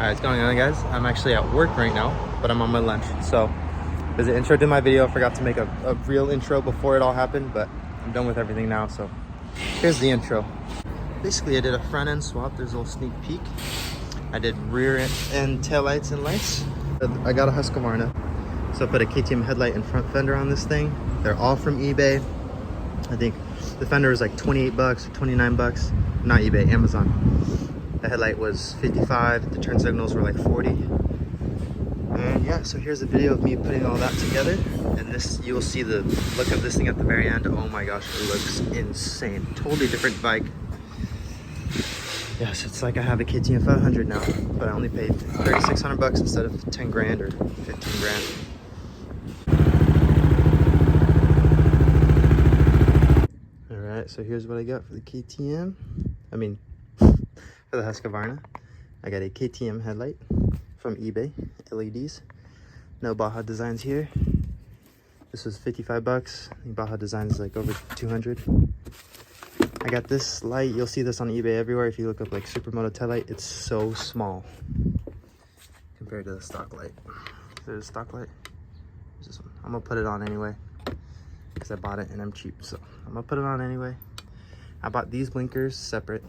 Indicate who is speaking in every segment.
Speaker 1: Alright, what's going on, guys? I'm actually at work right now, but I'm on my lunch. So there's an intro to my video. I forgot to make a real intro before it all happened, but I'm done with everything now. So here's the intro. Basically, I did a front end swap. There's a little sneak peek. I did rear end taillights and lights. I got a Husqvarna, so I put a KTM headlight and front fender on this thing. They're all from eBay. I think the fender was like 28 bucks or 29 bucks. Not eBay, Amazon. The headlight was 55, the turn signals were like 40. And yeah, so here's a video of me putting all that together. And this, you will see the look of this thing at the very end. Oh my gosh, it looks insane. Totally different bike. Yes, it's like I have a KTM 500 now, but I only paid 3,600 bucks instead of 10 grand or 15 grand. All right, so here's what I got for the KTM. For the Husqvarna, I got a KTM headlight from eBay, LEDs. No Baja designs here. This was 55 bucks. I think Baja designs is like over 200. I got this light. You'll see this on eBay everywhere. If you look up like Supermoto tail light, it's so small compared to the stock light. There's a stock light. There's this one. I'm gonna put it on anyway because I bought it and I'm cheap. So I'm gonna put it on anyway. I bought these blinkers separate.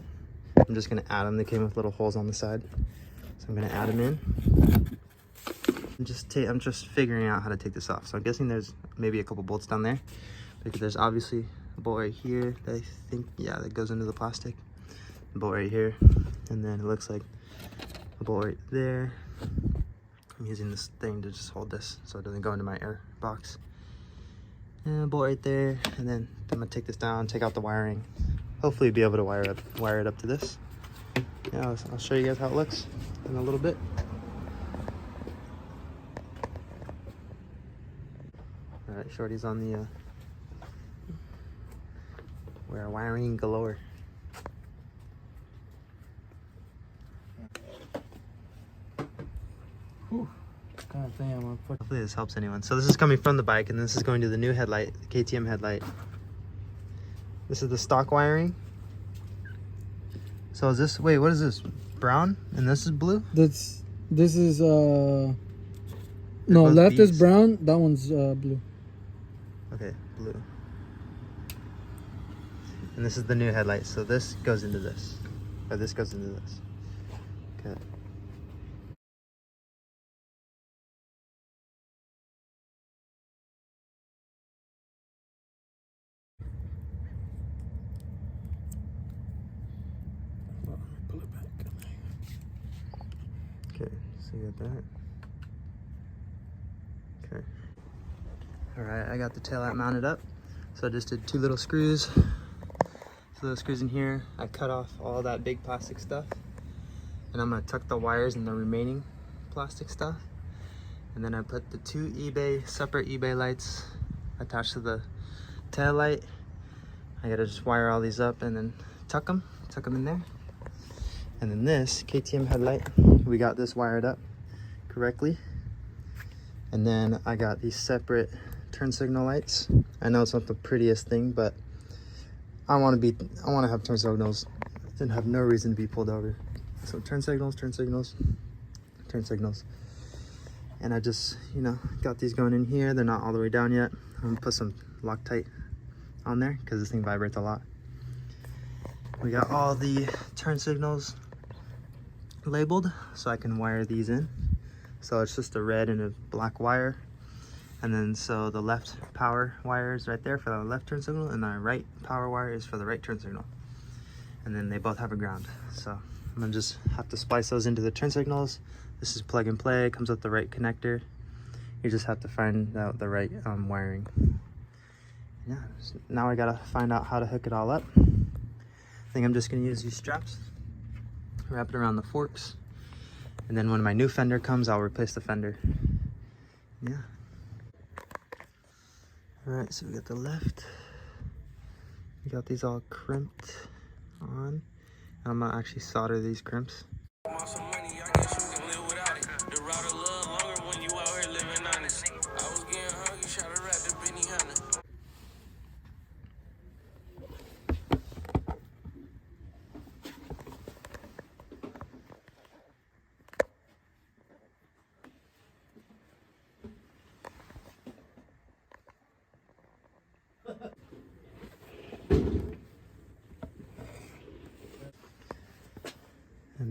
Speaker 1: I'm just gonna add them. They came with little holes on the side, so I'm gonna add them in. I'm just figuring out how to take this off. So I'm guessing there's maybe a couple bolts down there, because there's obviously a bolt right here that I think, yeah, that goes into the plastic. A bolt right here, and then it looks like a bolt right there. I'm using this thing to just hold this so it doesn't go into my air box. And a bolt right there, and then I'm gonna take this down, take out the wiring. Hopefully be able to wire it up to this. Yeah, I'll show you guys how it looks in a little bit. All right, Shorty's on the we're wiring galore.
Speaker 2: Whew. God damn, I'm gonna put...
Speaker 1: Hopefully this helps anyone. So this is coming from the bike, and this is going to the new headlight, the KTM headlight. This is the stock wiring. So is this, wait, what is this? Brown? And this is blue?
Speaker 2: This is no,
Speaker 1: both
Speaker 2: left
Speaker 1: beads.
Speaker 2: is brown, that one's blue.
Speaker 1: Okay, blue. And this is the new headlight. So this goes into this. Or this goes into this. Okay.
Speaker 2: Let me pull it back.
Speaker 1: Okay, so you got that. Okay. Alright, I got the tail light mounted up. So I just did two little screws. Two little screws in here. I cut off all that big plastic stuff. And I'm gonna tuck the wires in the remaining plastic stuff. And then I put the two separate eBay lights attached to the tail light. I gotta just wire all these up and then tuck them in there. And then this KTM headlight, we got this wired up correctly. And then I got these separate turn signal lights. I know it's not the prettiest thing, but I want to have turn signals and have no reason to be pulled over. So turn signals, turn signals, turn signals. And I just, got these going in here. They're not all the way down yet. I'm gonna put some Loctite on there because this thing vibrates a lot. We got all the turn signals labeled so I can wire these in. So it's just a red and a black wire. And then so the left power wire is right there for the left turn signal, and the right power wire is for the right turn signal. And then they both have a ground. So I'm gonna just have to splice those into the turn signals. This is plug and play, it comes with the right connector. You just have to find out the right wiring. Yeah, now I gotta find out how to hook it all up. I think I'm just gonna use these straps, wrap it around the forks, and then when my new fender comes, I'll replace the fender. Yeah. All right, so we got the left. We got these all crimped on. I'm gonna actually solder these crimps.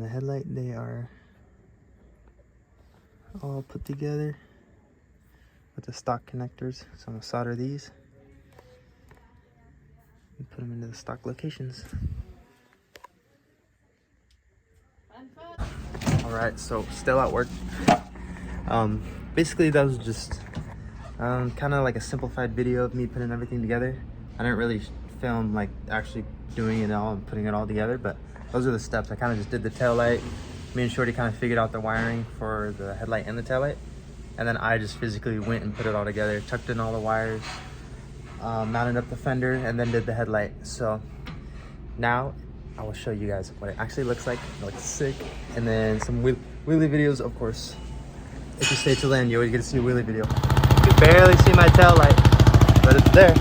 Speaker 1: the headlight, they are all put together with the stock connectors. So I'm gonna solder these and put them into the stock locations. All right, so still at work. Basically that was just kind of like a simplified video of me putting everything together. I didn't really film like actually doing it all and putting it all together, but those are the steps. I kind of just did the tail light. Me and Shorty kind of figured out the wiring for the headlight and the tail light, and then I just physically went and put it all together, tucked in all the wires, mounted up the fender, and then did the headlight. So now I will show you guys what it actually looks like. It looks sick. And then some wheelie videos, of course. If you stay till the end, you always get to see a wheelie video. You can barely see my tail light, but it's there.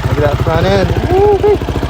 Speaker 1: Look at that front end. Woo-hoo.